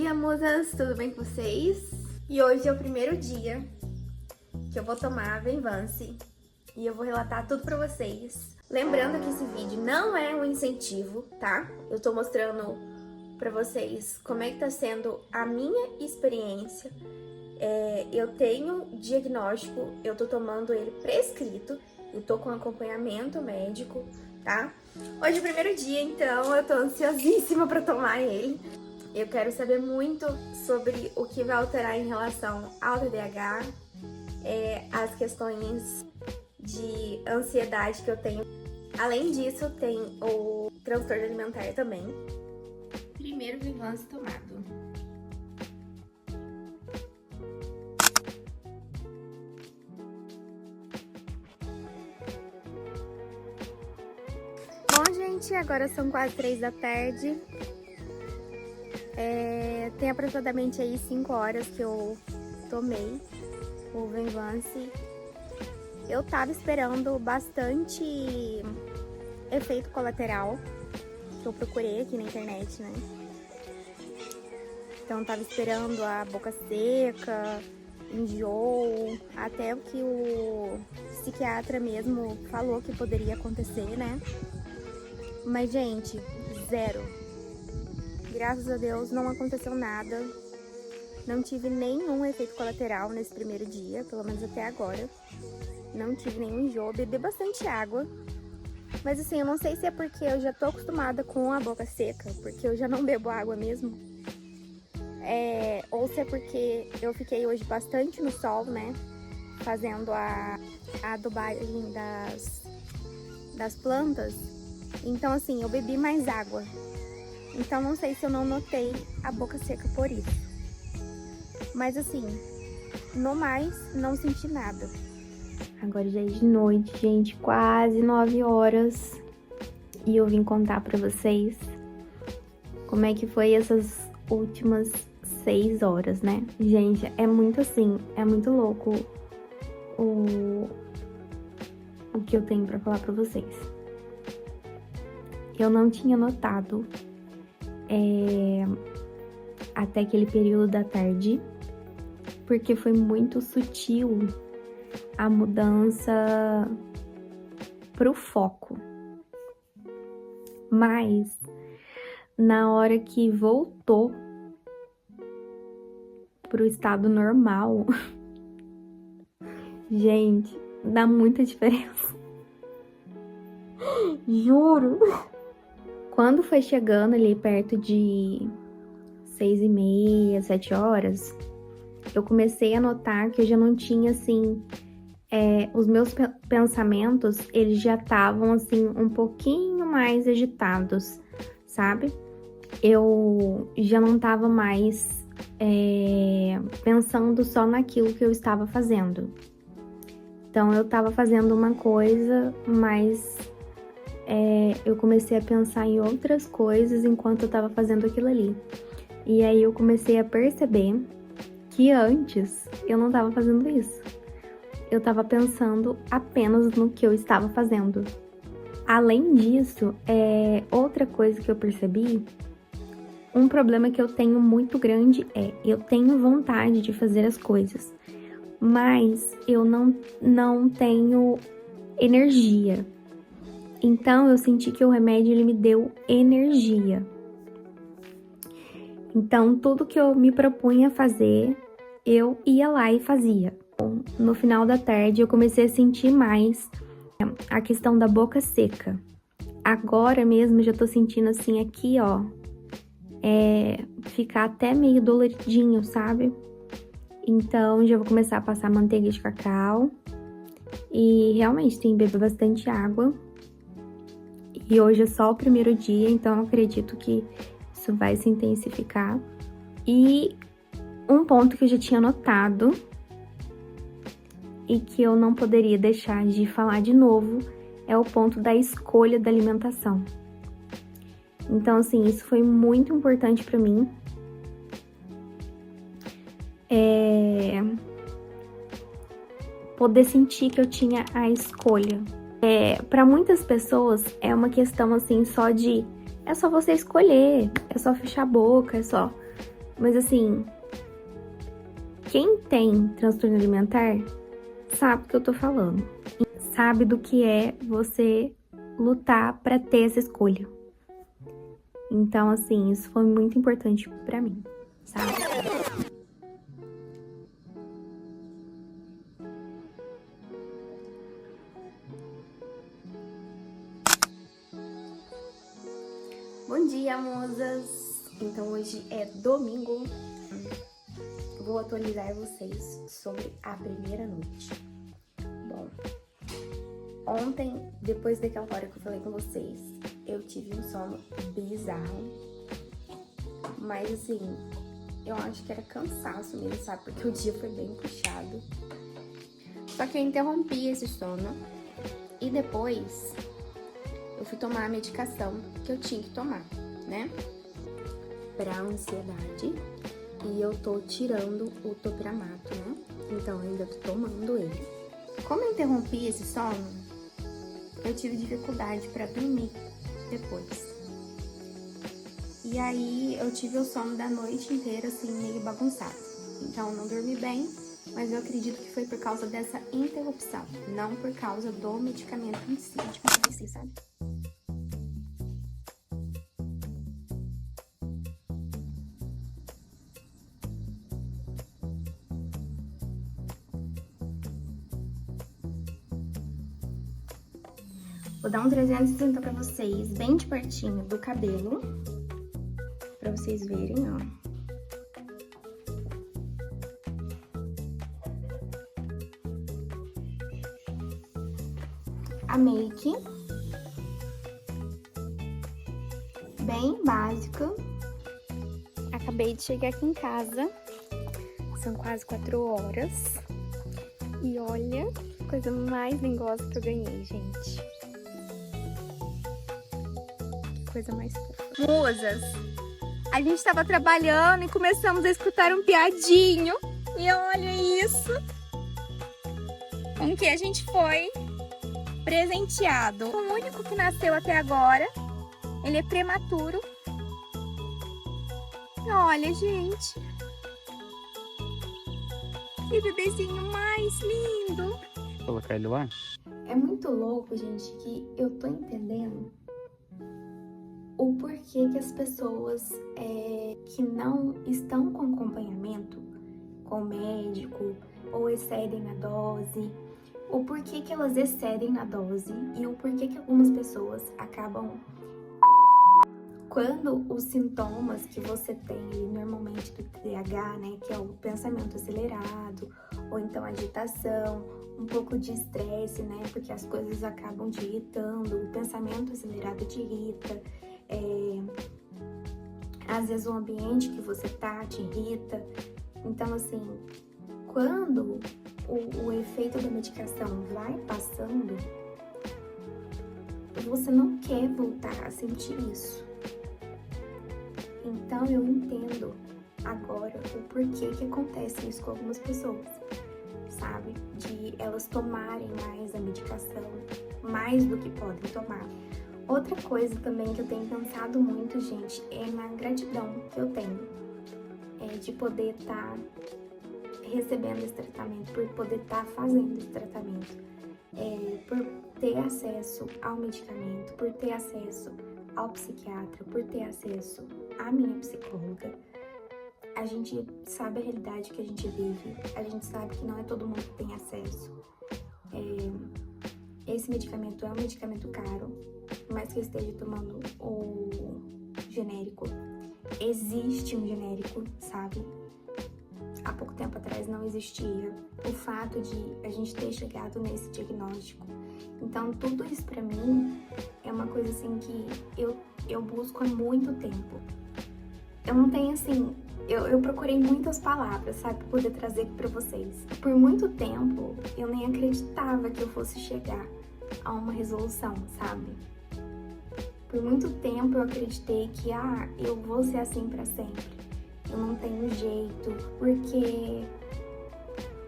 dia, musas! Tudo bem com vocês? E hoje é o primeiro dia que eu vou tomar a Venvance e eu vou relatar tudo pra vocês. Lembrando que esse vídeo não é um incentivo, tá? Eu tô mostrando pra vocês como é que tá sendo a minha experiência. Eu tenho diagnóstico, eu tô tomando ele prescrito, eu tô com acompanhamento médico, tá? Hoje é o primeiro dia, então eu tô ansiosíssima pra tomar ele. Eu quero saber muito sobre o que vai alterar em relação ao TDAH, as questões de ansiedade que eu tenho. Além disso, tem o transtorno alimentar também. Primeiro Venvance tomado. Bom, gente, agora são quase 3 da tarde. Tem aproximadamente aí 5 horas que eu tomei o Venvance. Eu tava esperando bastante efeito colateral, que eu procurei aqui na internet, né? Então tava esperando a boca seca, enjoo, até o que o psiquiatra mesmo falou que poderia acontecer, né? Mas, gente, zero. Graças a Deus não aconteceu nada. Não tive nenhum efeito colateral nesse primeiro dia, pelo menos até agora. Não tive nenhum enjoo, bebi bastante água. Mas assim, eu não sei se é porque eu já tô acostumada com a boca seca, porque eu já não bebo água mesmo. Ou se é porque eu fiquei hoje bastante no sol, né? Fazendo a adubagem das plantas. Então assim, eu bebi mais água. Então não sei se eu não notei a boca seca por isso. Mas assim, no mais, não senti nada. Agora já é de noite, gente, quase 9 horas. E eu vim contar pra vocês como é que foi essas últimas 6 horas, né? Gente, é muito assim, é muito louco o que eu tenho pra falar pra vocês. Eu não tinha notado até aquele período da tarde, porque foi muito sutil a mudança pro foco. Mas na hora que voltou pro estado normal, gente, dá muita diferença. Juro. Quando foi chegando ali perto de 6h30, 7 horas, eu comecei a notar que eu já não tinha, assim, os meus pensamentos, eles já estavam, assim, um pouquinho mais agitados, sabe? Eu já não estava mais pensando só naquilo que eu estava fazendo. Então, eu estava fazendo uma coisa, mas eu comecei a pensar em outras coisas enquanto eu estava fazendo aquilo ali. E aí eu comecei a perceber que antes eu não estava fazendo isso. Eu estava pensando apenas no que eu estava fazendo. Além disso, outra coisa que eu percebi, um problema que eu tenho muito grande eu tenho vontade de fazer as coisas, mas eu não tenho energia. Então, eu senti que o remédio, ele me deu energia. Então, tudo que eu me propunha a fazer, eu ia lá e fazia. No final da tarde, eu comecei a sentir mais a questão da boca seca. Agora mesmo, já tô sentindo assim aqui, ó, ficar até meio doloridinho, sabe? Então, já vou começar a passar manteiga de cacau. E realmente, tem que beber bastante água. E hoje é só o primeiro dia, então eu acredito que isso vai se intensificar. E um ponto que eu já tinha notado e que eu não poderia deixar de falar de novo é o ponto da escolha da alimentação. Então, assim, isso foi muito importante pra mim. Poder sentir que eu tinha a escolha. Para muitas pessoas é uma questão assim só de é só você escolher, é só fechar a boca, é só. Mas assim, quem tem transtorno alimentar sabe do que eu tô falando. Sabe do que é você lutar pra ter essa escolha. Então, assim, isso foi muito importante pra mim, sabe? Bom dia, musas! Então, hoje é domingo. Vou atualizar vocês sobre a primeira noite. Bom, ontem, depois daquela hora que eu falei com vocês, eu tive um sono bizarro. Mas assim, eu acho que era cansaço mesmo, sabe? Porque o dia foi bem puxado. Só que eu interrompi esse sono e depois eu fui tomar a medicação que eu tinha que tomar, né? Pra ansiedade. E eu tô tirando o topiramato, né? Então eu ainda tô tomando ele. Como eu interrompi esse sono, eu tive dificuldade pra dormir depois. E aí eu tive o sono da noite inteira, assim, meio bagunçado. Então eu não dormi bem, mas eu acredito que foi por causa dessa interrupção, não por causa do medicamento em si, tipo assim, sabe? Vou dar um 360 pra vocês, bem de pertinho do cabelo, pra vocês verem, ó. A make, bem básica. Acabei de chegar aqui em casa, são quase 4 horas. E olha, que coisa mais lingosa que eu ganhei, gente. Coisa mais fofa. Musas, a gente tava trabalhando e começamos a escutar um piadinho. E olha isso. Com que a gente foi presenteado. O único que nasceu até agora. Ele é prematuro. Olha, gente. Que bebezinho mais lindo. Vou colocar ele lá? É muito louco, gente, que eu tô entendendo o porquê que as pessoas que não estão com acompanhamento com o médico ou excedem na dose, o porquê que elas excedem na dose e o porquê que algumas pessoas acabam... Quando os sintomas que você tem ali, normalmente do TDAH, né, que é o pensamento acelerado, ou então agitação, um pouco de estresse, né, porque as coisas acabam te irritando, o pensamento acelerado te irrita, às vezes o ambiente que você tá te irrita. Então, assim, quando o efeito da medicação vai passando, você não quer voltar a sentir isso. Então, eu entendo agora o porquê que acontece isso com algumas pessoas, sabe? De elas tomarem mais a medicação, mais do que podem tomar. Outra coisa também que eu tenho pensado muito, gente, é na gratidão que eu tenho de poder estar recebendo esse tratamento, por poder estar fazendo esse tratamento, por ter acesso ao medicamento, por ter acesso ao psiquiatra, por ter acesso à minha psicóloga. A gente sabe a realidade que a gente vive, a gente sabe que não é todo mundo que tem acesso. Esse medicamento é um medicamento caro, mas que eu esteja tomando o genérico. Existe um genérico, sabe? Há pouco tempo atrás não existia. O fato de a gente ter chegado nesse diagnóstico. Então, tudo isso pra mim é uma coisa assim que eu busco há muito tempo. Eu não tenho assim... Eu procurei muitas palavras, sabe? Pra poder trazer aqui pra vocês. Por muito tempo, eu nem acreditava que eu fosse chegar a uma resolução, sabe? Por muito tempo eu acreditei que, eu vou ser assim pra sempre. Eu não tenho jeito, porque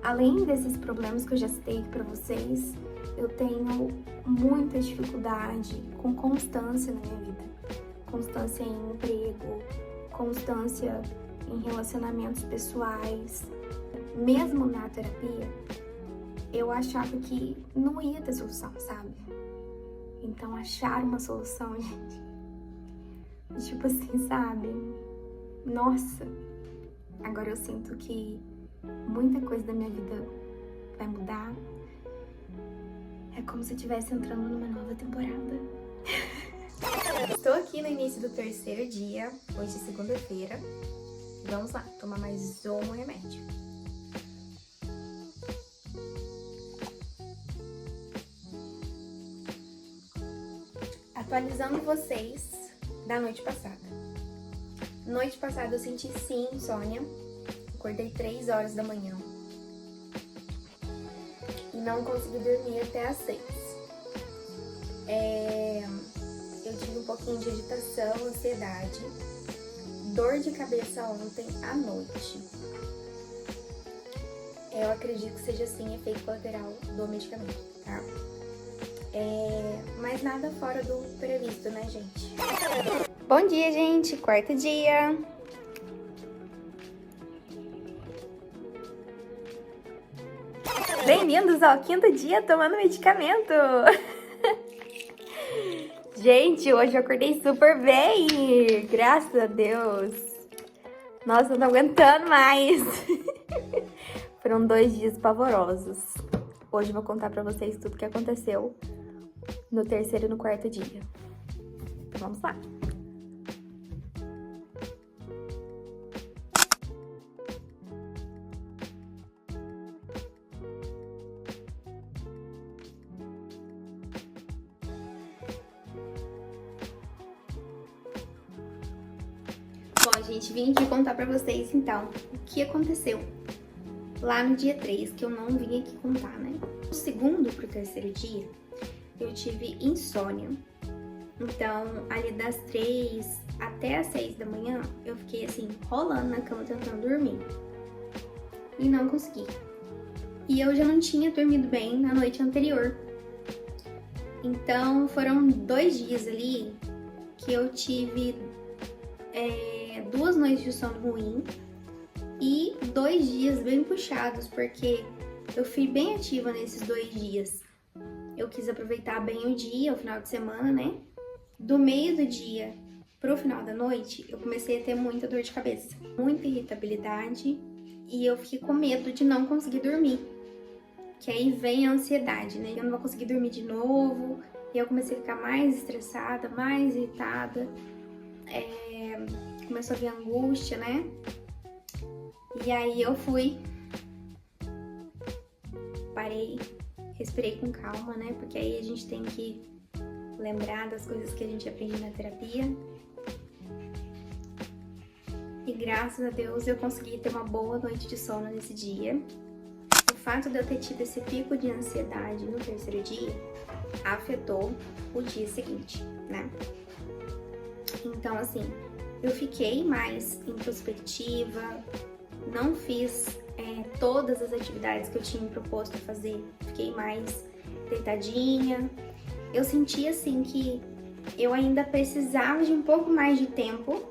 além desses problemas que eu já citei aqui pra vocês, eu tenho muita dificuldade com constância na minha vida. Constância em emprego, constância em relacionamentos pessoais, mesmo na terapia, eu achava que não ia ter solução, sabe? Então achar uma solução, gente, tipo assim, sabe? Nossa, agora eu sinto que muita coisa da minha vida vai mudar. É como se eu estivesse entrando numa nova temporada. Estou aqui no início do terceiro dia, hoje é segunda-feira. Vamos lá, tomar mais um remédio. Atualizando vocês da noite passada. Noite passada eu senti sim insônia. Acordei 3 horas da manhã. E não consegui dormir até às 6. Eu tive um pouquinho de agitação, ansiedade, dor de cabeça ontem à noite. Eu acredito que seja sim efeito colateral do medicamento, tá? Mas nada fora do previsto, né, gente? Bom dia, gente! Quarto dia! Bem-vindos ao quinto dia tomando medicamento! Gente, hoje eu acordei super bem! Graças a Deus! Nossa, eu não tô aguentando mais! Foram 2 dias pavorosos. Hoje eu vou contar pra vocês tudo o que aconteceu no terceiro e no quarto dia. Vamos lá! Bom, gente, vim aqui contar pra vocês, então, o que aconteceu lá no dia 3, que eu não vim aqui contar, né? Do segundo pro terceiro dia, eu tive insônia. Então, ali das 3 até as 6 da manhã, eu fiquei assim, rolando na cama tentando dormir. E não consegui. E eu já não tinha dormido bem na noite anterior. Então, foram 2 dias ali que eu tive 2 noites de sono ruim e 2 dias bem puxados, porque eu fui bem ativa nesses 2 dias. Eu quis aproveitar bem o dia, o final de semana, né? Do meio do dia pro final da noite, eu comecei a ter muita dor de cabeça, muita irritabilidade e eu fiquei com medo de não conseguir dormir. Que aí vem a ansiedade, né? Eu não vou conseguir dormir de novo. E eu comecei a ficar mais estressada, mais irritada. Começou a vir angústia, né? E aí eu parei, respirei com calma, né? Porque aí a gente tem que lembrar das coisas que a gente aprende na terapia. E graças a Deus eu consegui ter uma boa noite de sono nesse dia. O fato de eu ter tido esse pico de ansiedade no terceiro dia afetou o dia seguinte, né? Então, assim, eu fiquei mais introspectiva, não fiz todas as atividades que eu tinha me proposto a fazer, fiquei mais deitadinha. Eu senti, assim, que eu ainda precisava de um pouco mais de tempo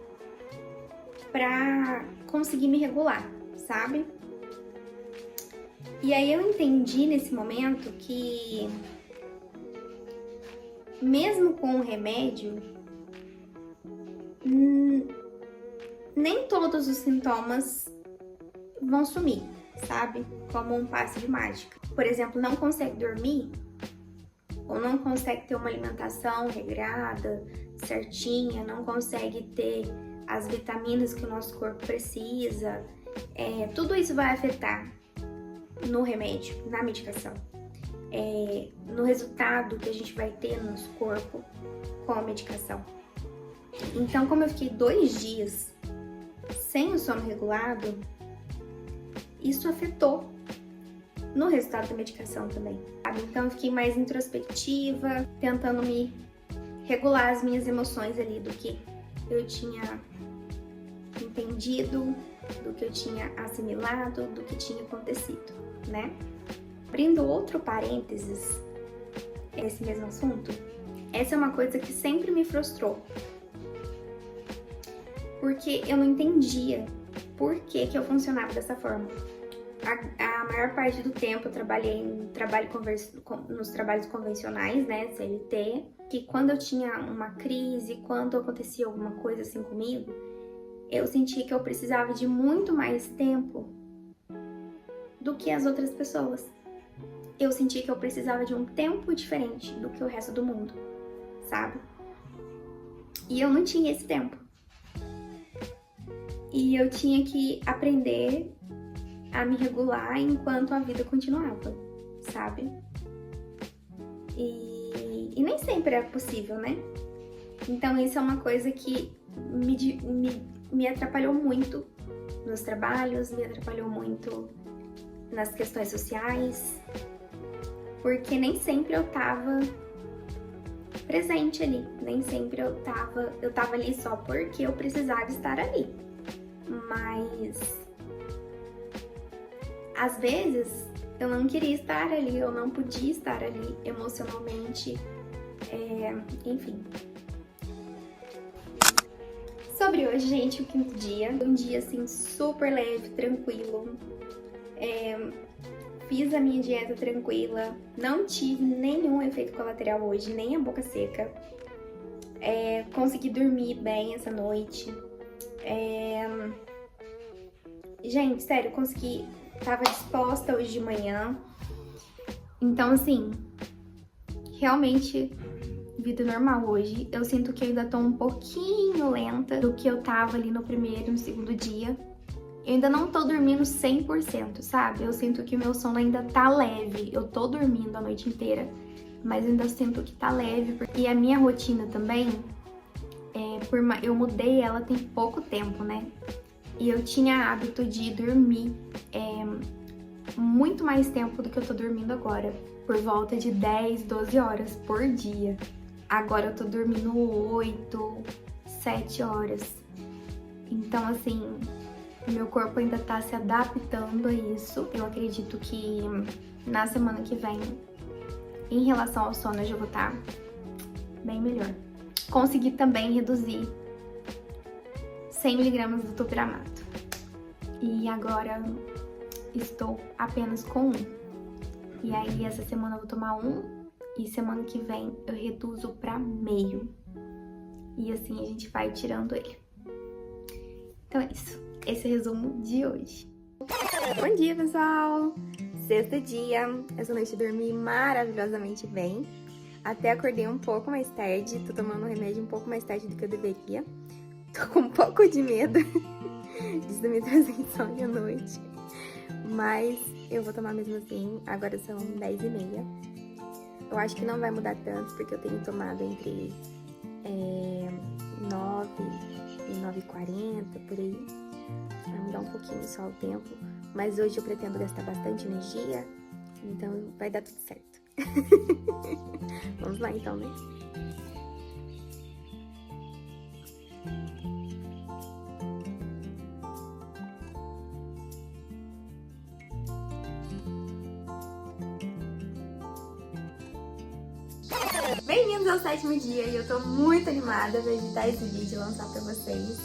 pra conseguir me regular, sabe? E aí eu entendi nesse momento que, mesmo com o remédio, nem todos os sintomas vão sumir, sabe? Como um passe de mágica. Por exemplo, não consegue dormir ou não consegue ter uma alimentação regrada, certinha, não consegue ter as vitaminas que o nosso corpo precisa. Tudo isso vai afetar no remédio, na medicação. No resultado que a gente vai ter no nosso corpo com a medicação. Então, como eu fiquei 2 dias sem o sono regulado, isso afetou no resultado da medicação também, sabe? Então, eu fiquei mais introspectiva, tentando me regular as minhas emoções ali do que eu tinha entendido, do que eu tinha assimilado, do que tinha acontecido, né? Abrindo outro parênteses nesse mesmo assunto, essa é uma coisa que sempre me frustrou. Porque eu não entendia por que eu funcionava dessa forma. A maior parte do tempo eu trabalhei nos trabalhos convencionais, né, CLT, que quando eu tinha uma crise, quando acontecia alguma coisa assim comigo, eu sentia que eu precisava de muito mais tempo do que as outras pessoas. Eu sentia que eu precisava de um tempo diferente do que o resto do mundo, sabe? E eu não tinha esse tempo. E eu tinha que aprender a me regular enquanto a vida continuava, sabe? E nem sempre é possível, né? Então isso é uma coisa que me atrapalhou muito nos trabalhos, me atrapalhou muito nas questões sociais, porque nem sempre eu tava presente ali, nem sempre eu tava ali só porque eu precisava estar ali. Mas às vezes eu não queria estar ali, eu não podia estar ali emocionalmente, enfim. Sobre hoje, gente, o quinto dia, um dia assim super leve, tranquilo. Fiz a minha dieta tranquila, não tive nenhum efeito colateral hoje, nem a boca seca. Consegui dormir bem essa noite. Gente, sério, consegui, tava disposta hoje de manhã. Então, assim, realmente, vida normal hoje. Eu sinto que eu ainda tô um pouquinho lenta do que eu tava ali no primeiro e no segundo dia. Eu ainda não tô dormindo 100%, sabe? Eu sinto que o meu sono ainda tá leve. Eu tô dormindo a noite inteira, mas ainda sinto que tá leve. E a minha rotina também, eu mudei ela tem pouco tempo, né? E eu tinha hábito de dormir muito mais tempo do que eu tô dormindo agora. Por volta de 10, 12 horas por dia. Agora eu tô dormindo 8, 7 horas. Então, assim, meu corpo ainda tá se adaptando a isso. Eu acredito que na semana que vem, em relação ao sono, eu já vou estar bem melhor. Consegui também reduzir 100 mg do topiramato. E agora estou apenas com 1. E aí, essa semana eu vou tomar 1. E semana que vem eu reduzo pra meio. E assim a gente vai tirando ele. Então é isso. Esse é o resumo de hoje. Bom dia, pessoal! Sexto dia. Essa noite eu dormi maravilhosamente bem. Até acordei um pouco mais tarde. Tô tomando remédio um pouco mais tarde do que eu deveria. Tô com um pouco de medo disso me trazer insônia à noite. Mas eu vou tomar mesmo assim. Agora são 10h30. Eu acho que não vai mudar tanto, porque eu tenho tomado entre 9 e 9h40, por aí. Vai mudar um pouquinho só o tempo. Mas hoje eu pretendo gastar bastante energia, então vai dar tudo certo. Vamos lá então, né? Bem-vindos ao 7º dia e eu tô muito animada pra editar esse vídeo e lançar pra vocês.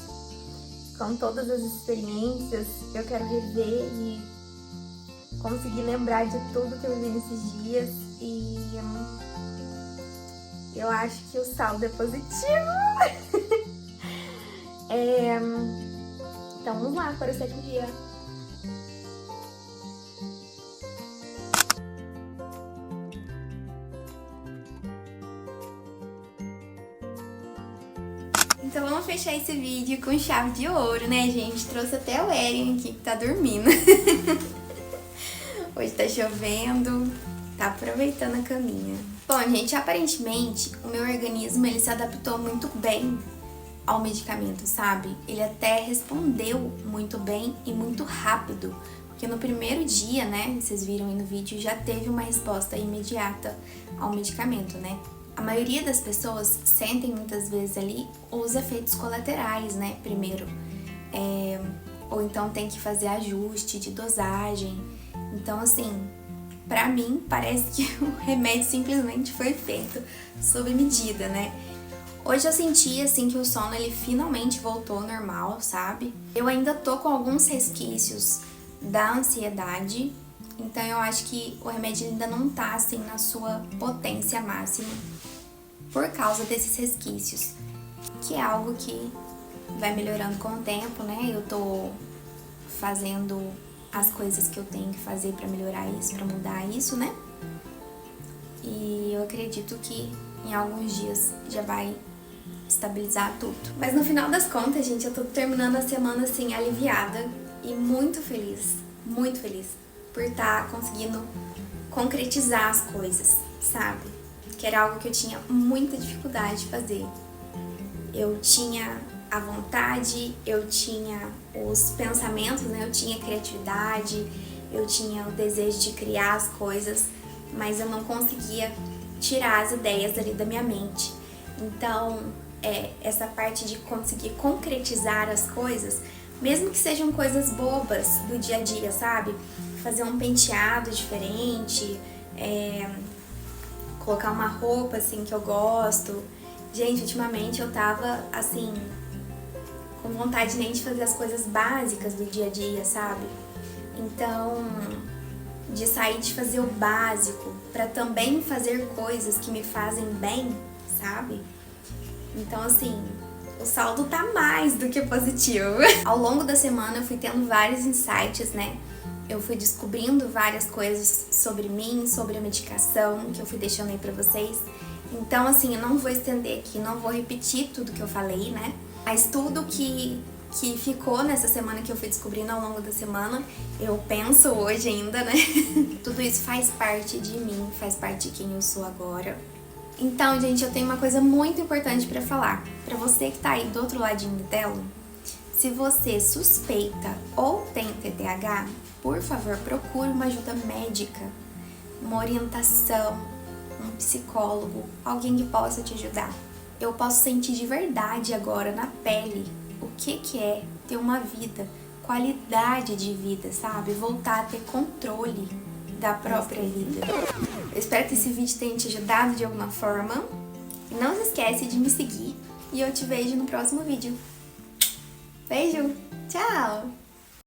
Com todas as experiências, eu quero rever e conseguir lembrar de tudo que eu vivi nesses dias. E eu acho que o saldo é positivo. Então vamos lá para o 7º dia. Então vamos fechar esse vídeo com chave de ouro, né, gente? Trouxe até o Eren aqui que tá dormindo. Hoje tá chovendo, tá aproveitando a caminha. Bom, gente, aparentemente o meu organismo ele se adaptou muito bem ao medicamento, sabe? Ele até respondeu muito bem e muito rápido. Porque no primeiro dia, né, vocês viram aí no vídeo, já teve uma resposta imediata ao medicamento, né? A maioria das pessoas sentem muitas vezes ali os efeitos colaterais, né, primeiro. Ou então tem que fazer ajuste de dosagem. Então, assim, pra mim, parece que o remédio simplesmente foi feito sob medida, né? Hoje eu senti, assim, que o sono, ele finalmente voltou ao normal, sabe? Eu ainda tô com alguns resquícios da ansiedade, então eu acho que o remédio ainda não tá, assim, na sua potência máxima por causa desses resquícios, que é algo que vai melhorando com o tempo, né? Eu tô fazendo as coisas que eu tenho que fazer pra melhorar isso, pra mudar isso, né? E eu acredito que em alguns dias já vai estabilizar tudo. Mas no final das contas, gente, eu tô terminando a semana assim, aliviada e muito feliz por estar conseguindo concretizar as coisas, sabe? Que era algo que eu tinha muita dificuldade de fazer. Eu tinha a vontade, eu tinha os pensamentos, né? Eu tinha a criatividade, eu tinha o desejo de criar as coisas, mas eu não conseguia tirar as ideias ali da minha mente. Então, essa parte de conseguir concretizar as coisas, mesmo que sejam coisas bobas do dia a dia, sabe? Fazer um penteado diferente, colocar uma roupa assim que eu gosto. Gente, ultimamente eu tava assim, com vontade nem de fazer as coisas básicas do dia a dia, sabe? Então, de sair de fazer o básico pra também fazer coisas que me fazem bem, sabe? Então, assim, o saldo tá mais do que positivo. Ao longo da semana eu fui tendo vários insights, né? Eu fui descobrindo várias coisas sobre mim, sobre a medicação, que eu fui deixando aí pra vocês. Então, assim, eu não vou estender aqui, não vou repetir tudo que eu falei, né? Mas tudo que ficou nessa semana que eu fui descobrindo ao longo da semana, eu penso hoje ainda, né? Tudo isso faz parte de mim, faz parte de quem eu sou agora. Então, gente, eu tenho uma coisa muito importante pra falar. Pra você que tá aí do outro ladinho da tela, se você suspeita ou tem TDAH, por favor, procure uma ajuda médica, uma orientação, um psicólogo, alguém que possa te ajudar. Eu posso sentir de verdade agora na pele o que é ter uma vida, qualidade de vida, sabe? Voltar a ter controle da própria vida. Eu espero que esse vídeo tenha te ajudado de alguma forma. E não se esquece de me seguir e eu te vejo no próximo vídeo. Beijo! Tchau!